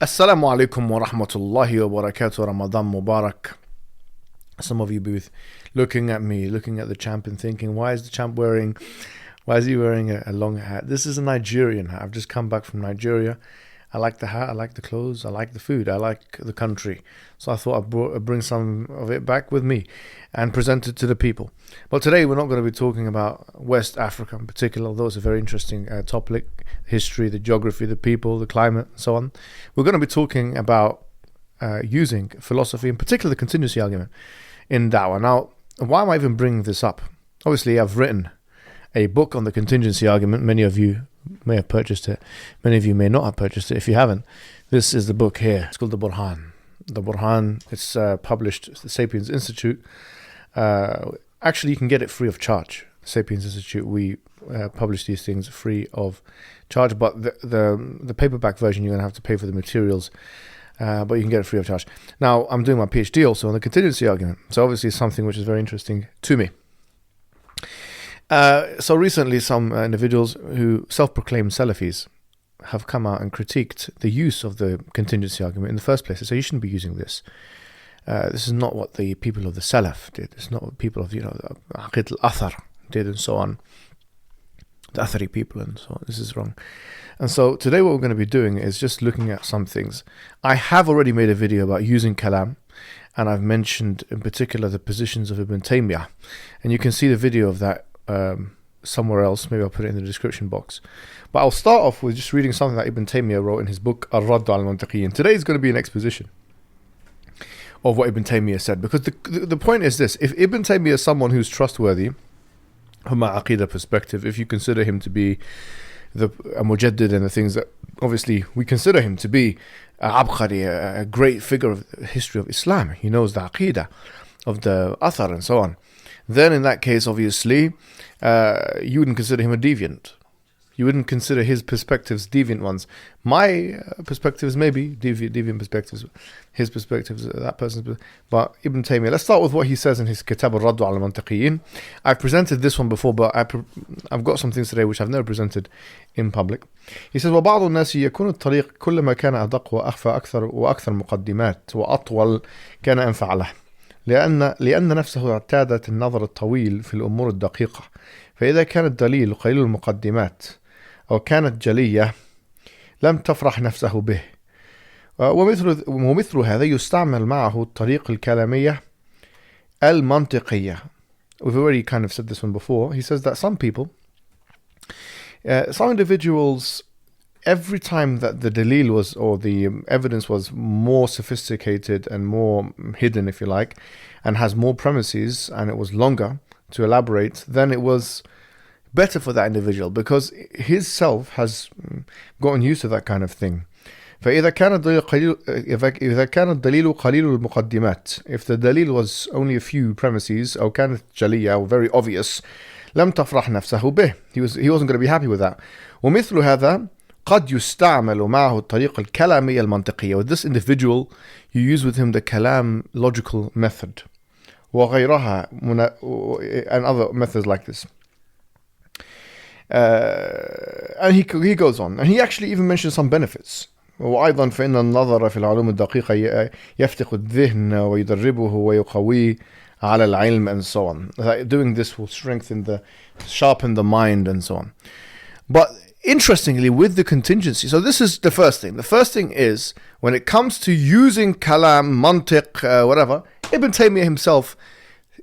Assalamu alaikum wa rahmatullahi wa barakatuh. Ramadan Mubarak. Some of you be looking at me, looking at the champ and thinking, why is he wearing a long hat? This is a Nigerian hat. I've just come back from Nigeria. I like the hat, I like the clothes, I like the food, I like the country. So I thought I'd bring some of it back with me and present it to the people. But today we're not going to be talking about West Africa in particular, although it's a very interesting topic. History, the geography, the people, the climate, and so on. We're going to be talking about using philosophy, in particular the contingency argument, in Dawah. Now, why am I even bringing this up? Obviously, I've written a book on the contingency argument. Many of you may have purchased it. Many of you may not have purchased it. If you haven't, this is the book here. It's called The Burhan. The Burhan, it's published at the Sapiens Institute. Actually, you can get it free of charge. Sapiens Institute, we publish these things free of charge, but the paperback version, you're going to have to pay for the materials, but you can get it free of charge. Now, I'm doing my PhD also on the contingency argument, so obviously something which is very interesting to me. So recently, some individuals who self-proclaimed Salafis have come out and critiqued the use of the contingency argument in the first place. They say you shouldn't be using this. This is not what the people of the Salaf did. It's not what people of, Aqid al-Athar did and so on. The Athari people and so on. This is wrong. And so today what we're going to be doing is just looking at some things. I have already made a video about using kalam, and I've mentioned in particular the positions of Ibn Taymiyyah. And you can see the video of that somewhere else. Maybe I'll put it in the description box. But I'll start off with just reading something that Ibn Taymiyyah wrote in his book Ar-Radd al-Mantiqiyyin. Today is going to be an exposition of what Ibn Taymiyyah said, because the point is this: if Ibn Taymiyyah is someone who's trustworthy from an Aqidah perspective, if you consider him to be a Mujaddid and the things that obviously we consider him to be, a great figure of the history of Islam, he knows the Aqidah of the Athar and so on, then in that case obviously you wouldn't consider him a deviant. You wouldn't consider his perspectives deviant ones. My perspectives may be deviant perspectives. His perspectives, that person's. But Ibn Taymiyyah, let's start with what he says in his Kitab al-Radd al-Mantiqiyyin. I've presented this one before, but I've got some things today which I've never presented in public. He says, وَبَعْضُ النَّاسِ يَكُونُ الطَّريق كُلَّمَا كَانَ أَدَقُ وَأَخْفَى أكثر وأكثر مقدمات وأطول كان أنفع له لأن نفسه اعتادت النظر الطويل في الأمور الدقيقة فإذا كان الدليل قليل المقدمات أو كانت جلية لم تفرح نفسه به ومثل هذا يستعمل معه الطريق الكلامية المنطقية. We've already kind of said this one before. He says that some people, some individuals, every time that the dalil was, or the evidence was more sophisticated and more hidden, if you like, and has more premises and it was longer to elaborate, then it was better for that individual because his self has gotten used to that kind of thing. فإذا كان الدليل قليل المقدمات, if the dalil was only a few premises أو كانت جلية or very obvious, لم تفرح نفسه به, he wasn't going to be happy with that. ومثل هذا قد يستعمل معه الطريق الكلامية المنطقية. With this individual, you use with him the kalam logical method وغيرها and other methods like this. And he goes on, and he actually even mentions some benefits. وأيضا فإن النظر في العلوم الدقيقة يفتح الذهن ويدربه ويقويه على العلم and so on. Doing this will sharpen the mind and so on. But interestingly, with the contingency, so this is the first thing. The first thing is, when it comes to using kalam, mantiq, whatever, Ibn Taymiyyah himself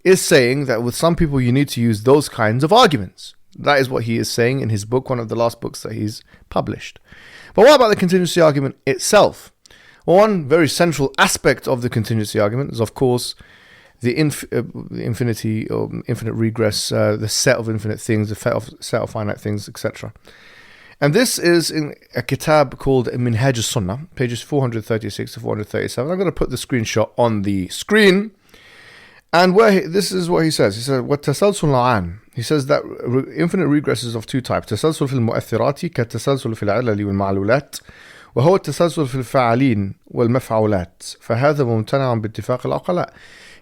is saying that with some people you need to use those kinds of arguments. That is what he is saying in his book, one of the last books that he's published. But what about the contingency argument itself? Well, one very central aspect of the contingency argument is, of course, the infinity or infinite regress, the set of infinite things, the set of finite things, etc. And this is in a kitab called Minhaj al-Sunnah, pages 436 to 437. I'm going to put the screenshot on the screen. And this is what he says. He says, وَالتَّسَلْسُلُ الْعَامِ. He says that infinite regress is of two types. تسلسل في المؤثرات كالتسلسل في العلل والمعلولات وهو التسلسل في الفاعلين والمفعولات فهذا ممتنع باتفاق العقلاء.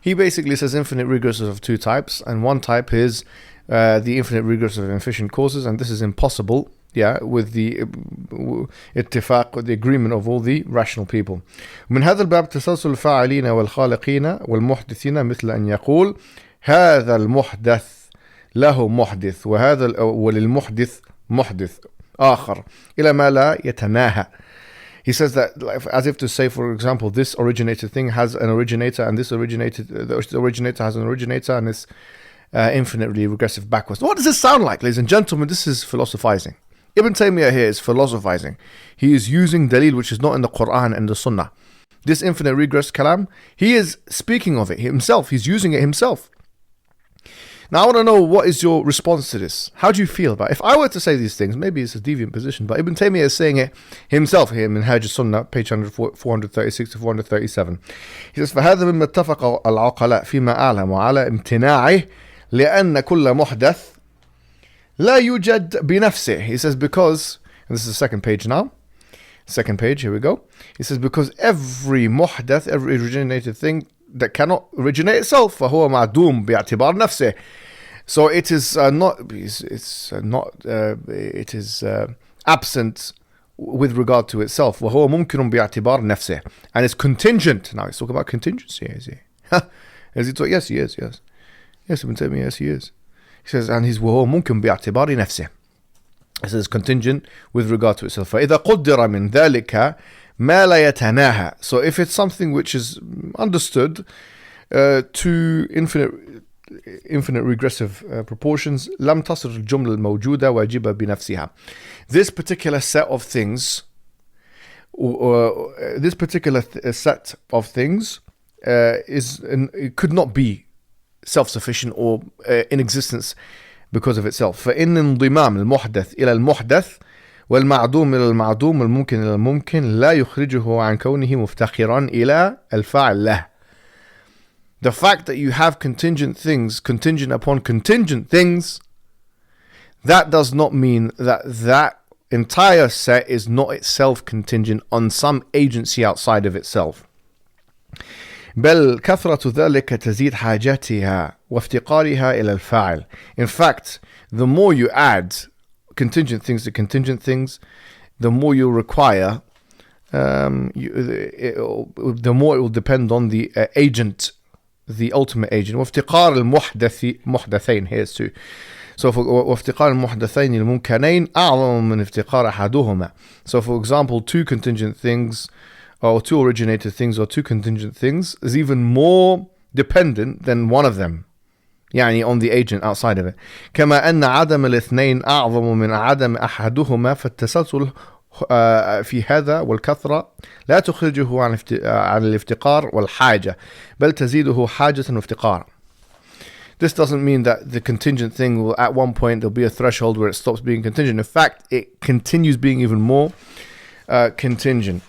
He basically says infinite regress is of two types, and one type is the infinite regress of efficient causes, and this is impossible Yeah, with the اتفاق, with the agreement of all the rational people. من هذا الباب تسلسل الفاعلين والخالقين والمحدثين مثل أن يقول هذا المحدث له محدث وللمحدث محدث آخر إلى ما لا يتناهى. He says that as if to say, for example, this originated thing has an originator, and the originator has an originator, and this infinitely regressive backwards. What does this sound like, ladies and gentlemen? This is philosophizing. Ibn Taymiyyah here is philosophizing. He is using dalil which is not in the Quran and the Sunnah. This infinite regress kalam, he is speaking of it himself. He's using it himself. Now I want to know, what is your response to this? How do you feel about it? If I were to say these things, maybe it's a deviant position, but Ibn Taymiyyah is saying it himself here in Minhaj al-Sunnah, page 436 to 437. He says, فَهَذَا مِمَّا اتَّفَقَ الْعُقَلَاء فِيمَا أَعْلَمُ عَلَى امْتِنَاعِهِ لِأَنَّ كُلَّ مُحْدَثٍ لَا يُوجَدْ بِنَفْسِهِ. He says because, and this is the second page now, second page, here we go. He says because every muhdath, every originated thing that cannot originate itself, فهو معدوم باعتبار نفسه. So it is it is absent with regard to itself. وهو ممكن باعتبار نفسه, and it's contingent. Now he's talking about contingency, is he? Is he talking? Yes, he is. Yes, Ibn Taymiyyah, yes, he is. He says, and he's وهو ممكن باعتبار نفسه. It says contingent with regard to itself. فإذا قدر من ذلك ما لا يتناهى. So if it's something which is understood to infinite regressive proportions, لم تصل الجملة الموجودة واجبة بنفسها. This particular set of things, set of things it could not be self-sufficient or in existence because of itself. فإن انضمام المحدث إلى المحدث والمعدوم إلى المعدوم والممكن إلى الممكن لا يخرجه عن كونه مفتقرا إلى الفاعل له. The fact that you have contingent things contingent upon contingent things, that does not mean that that entire set is not itself contingent on some agency outside of itself. بل كثرة ذلك تزيد حاجتها وافتقارها إلى الفاعل. In fact, the more you add contingent things to contingent things, the more you require, the more it will depend on the agent, the ultimate agent. وافتقار المحدثين here too. So وافتقار المحدثين الممكنين أعظم من افتقار أحدهما. So for example, two contingent things or two originated things or two contingent things is even more dependent than one of them, يعني on the agent outside of it. كما أن عدم الاثنين أعظم من عدم أحدهما فالتسلسل في هذا والكثرة لا تخرجه عن الافتقار والحاجة بل تزيده حاجة وافتقار. This doesn't mean that the contingent thing will at one point there'll be a threshold where it stops being contingent. In fact, it continues being even more contingent.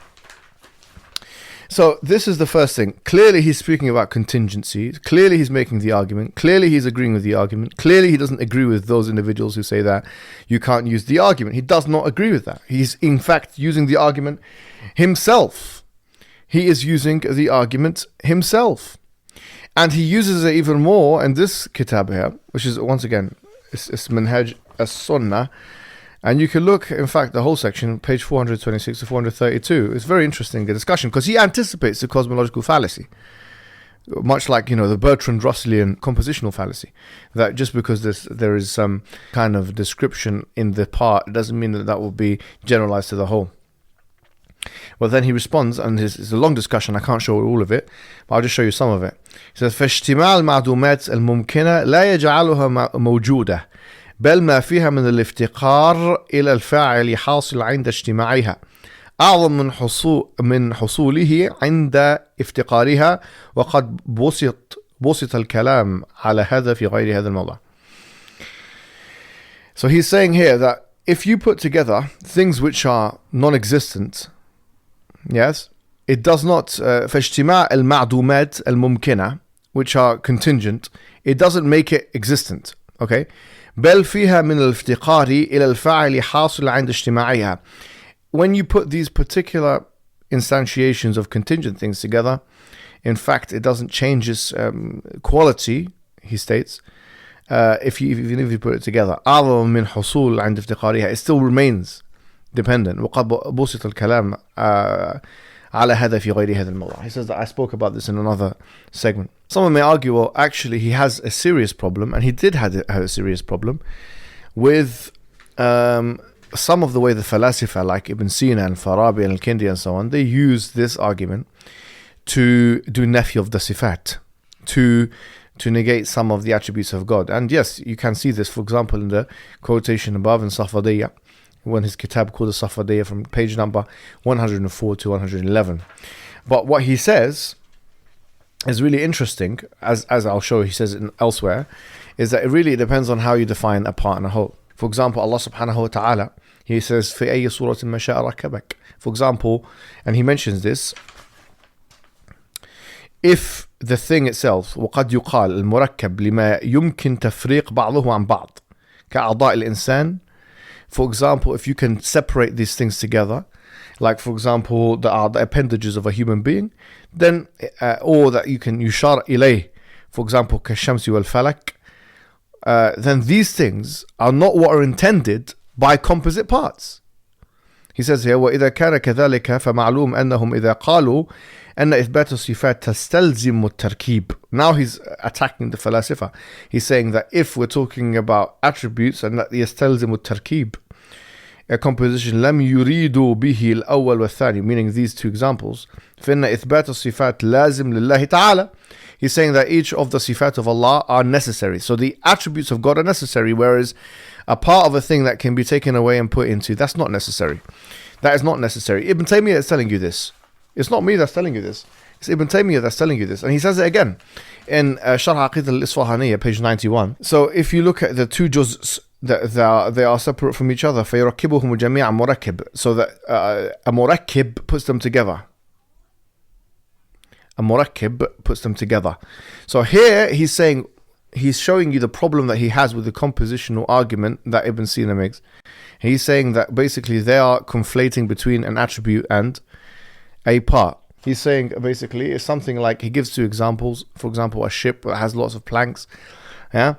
So this is the first thing. Clearly he's speaking about contingency. Clearly he's making the argument. Clearly he's agreeing with the argument. Clearly he doesn't agree with those individuals who say that you can't use the argument. He does not agree with that. He's in fact using the argument himself. He is using the argument himself. And he uses it even more in this kitab here, which is once again, it's Minhaj al-Sunnah. And you can look, in fact, the whole section, page 426 to 432. It's very interesting, the discussion, because he anticipates the cosmological fallacy. Much like, the Bertrand Russellian compositional fallacy. That just because there is some kind of description in the part, it doesn't mean that that will be generalized to the whole. Well, then he responds, and it's a long discussion, I can't show all of it, but I'll just show you some of it. He says, فاجتماع المعدومات الممكنة لا يجعلها موجودة بل ما فيها من الافتقار إلى الفاعل حاصل عند اجتماعها أعظم من حصوله عند افتقارها وقد بسط الكلام على هذا في غير هذا الموضع. So he's saying here that if you put together things which are non-existent, yes, it does not فاجتماع المعدومات الممكنة, which are contingent, it doesn't make it existent. Okay, بل فيها من الافتقار إلى الفاعل حاصل عند اجتماعها. When you put these particular instantiations of contingent things together, in fact, it doesn't change its quality, he states, even if you put it together, أعظم من حصول عند افتقارها, it still remains dependent. وقد بسط الكلام على هذا في غير هذا الموضوع. He says that I spoke about this in another segment. Someone may argue, well, actually he has a serious problem, and he did have a serious problem with some of the way the falasifa like Ibn Sina and Farabi and Al-Kindi and so on, they use this argument to do nafi of the sifat, to negate some of the attributes of God. And yes, you can see this, for example, in the quotation above in Safadiyya, when his kitab called the Safadiyya, from page number 104 to 111. But what he says is really interesting, as I'll show, he says elsewhere, is that it really depends on how you define a part and a whole. For example, Allah subhanahu wa ta'ala, he says, في أي صورة ما شاء ركبك. For example, and he mentions this, if the thing itself, وقد يقال المركب لما يمكن تفريق بعضه عن بعض كأعضاء الإنسان. For example, if you can separate these things together, like for example the appendages of a human being, then or that you can يشار إليه, for example كالشمس والفلك, then these things are not what are intended by composite parts. He says here, وإذا كان كذلك فمعلوم أنهم إذا قالوا أن إثبات الصفات تستلزم التركيب. Now he's attacking the falasifa. He's saying that if we're talking about attributes and that يستلزم التركيب, a composition لم يريدوا به الأول والثاني, meaning these two examples, فإن إثبات الصفات لازم لله تعالى. He's saying that each of the sifat of Allah are necessary. So the attributes of God are necessary, whereas a part of a thing that can be taken away and put into, that's not necessary. That is not necessary. Ibn Taymiyyah is telling you this. It's not me that's telling you this. It's Ibn Taymiyyah that's telling you this. And he says it again in Sharh Aqeedah al-Isfahaniyya, page 91. So if you look at the two juz's, they are separate from each other. فَيُرَكِّبُهُمُ جَمِيعًا مُرَكِّب. So that a murakkib puts them together. A murakkib puts them together. So here he's saying, he's showing you the problem that he has with the compositional argument that Ibn Sina makes. He's saying that basically they are conflating between an attribute and a part. He's saying basically it's something like, he gives two examples. For example, a ship that has lots of planks. Yeah,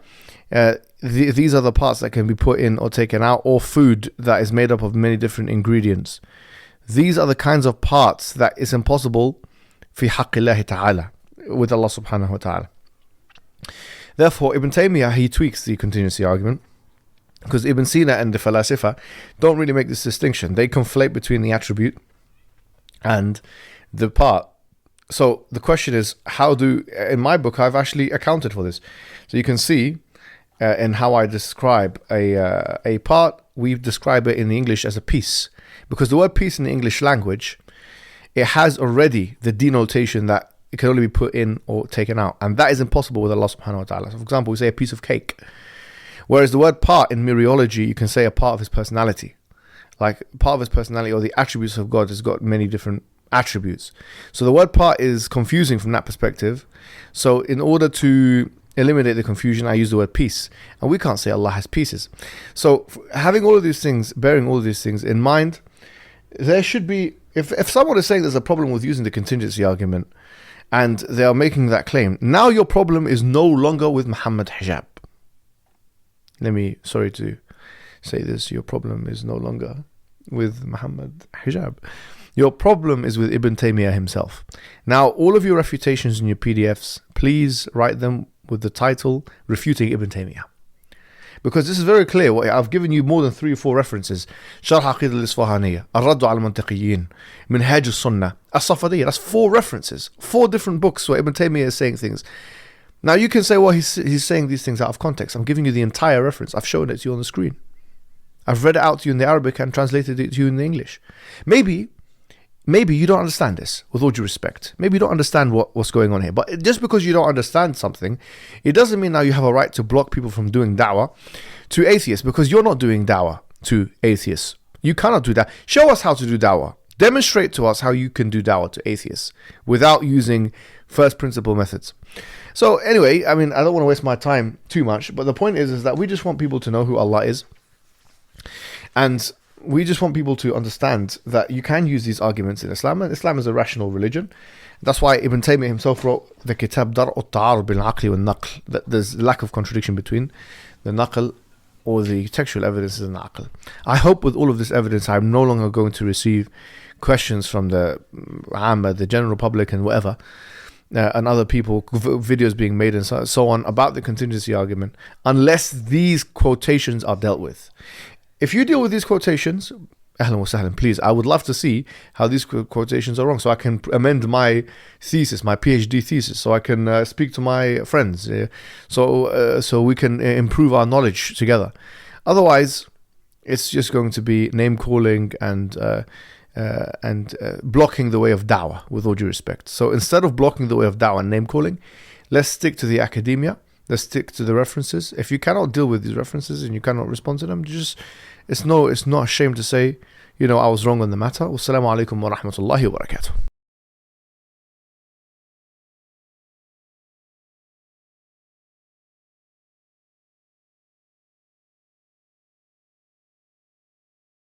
these are the parts that can be put in or taken out, or food that is made up of many different ingredients. These are the kinds of parts that is impossible في حق الله تعالى, with Allah subhanahu wa ta'ala. Therefore, Ibn Taymiyyah, he tweaks the contingency argument, because Ibn Sina and the falasifa don't really make this distinction. They conflate between the attribute and the part. So the question is, in my book, I've actually accounted for this. So you can see in how I describe a part, we describe it in the English as a piece, because the word piece in the English language, it has already the denotation that it can only be put in or taken out, and that is impossible with Allah subhanahu wa ta'ala. So for example, we say a piece of cake, whereas the word part in mereology, you can say a part of his personality, like part of his personality or the attributes of God has got many different attributes. So the word part is confusing from that perspective. So in order to eliminate the confusion, I use the word piece, and we can't say Allah has pieces. So having all of these things, bearing all of these things in mind, there should be, if someone is saying there's a problem with using the contingency argument and they are making that claim, now your problem is no longer with Muhammad Hijab. Sorry to say this, your problem is no longer with Muhammad Hijab. Your problem is with Ibn Taymiyyah himself. Now, all of your refutations in your PDFs, please write them with the title Refuting Ibn Taymiyyah. Because this is very clear. I've given you more than 3 or 4 references. Sharh Aqeedah al-Isfahaniyya, Ar-Raddu al-Mantiqiyyin, Minhaj al-Sunnah, As-Safadiyya. That's 4 references, 4 different books where Ibn Taymiyyah is saying things. Now you can say, well, he's saying these things out of context. I'm giving you the entire reference. I've shown it to you on the screen. I've read it out to you in the Arabic and translated it to you in the English. Maybe you don't understand this, with all due respect. Maybe you don't understand what's going on here. But just because you don't understand something, it doesn't mean now you have a right to block people from doing dawah to atheists, because you're not doing dawah to atheists. You cannot do that. Show us how to do dawah. Demonstrate to us how you can do dawah to atheists without using first principle methods. So anyway, I don't want to waste my time too much, but the point is that we just want people to know who Allah is. And we just want people to understand that you can use these arguments in Islam, and Islam is a rational religion. That's why Ibn Taymiyyah himself wrote the Kitab Dar'u al-Ta'arud bil-Aqli wal-Naql, that there's lack of contradiction between the Naql or the textual evidences and the Aql. I hope with all of this evidence I'm no longer going to receive questions from the Amma, the general public and whatever, and other people, videos being made and so on about the contingency argument, unless these quotations are dealt with. If you deal with these quotations, ahlan wa sahlan, please, I would love to see how these quotations are wrong, so I can amend my thesis, my PhD thesis, so I can speak to my friends, so we can improve our knowledge together. Otherwise, it's just going to be name calling and blocking the way of da'wah, with all due respect. So instead of blocking the way of da'wah and name calling, let's stick to the academia. Let's stick to the references. If you cannot deal with these references and you cannot respond to them, it's not a shame to say, I was wrong on the matter. Wassalamu alaikum wa rahmatullahi wa barakatuh.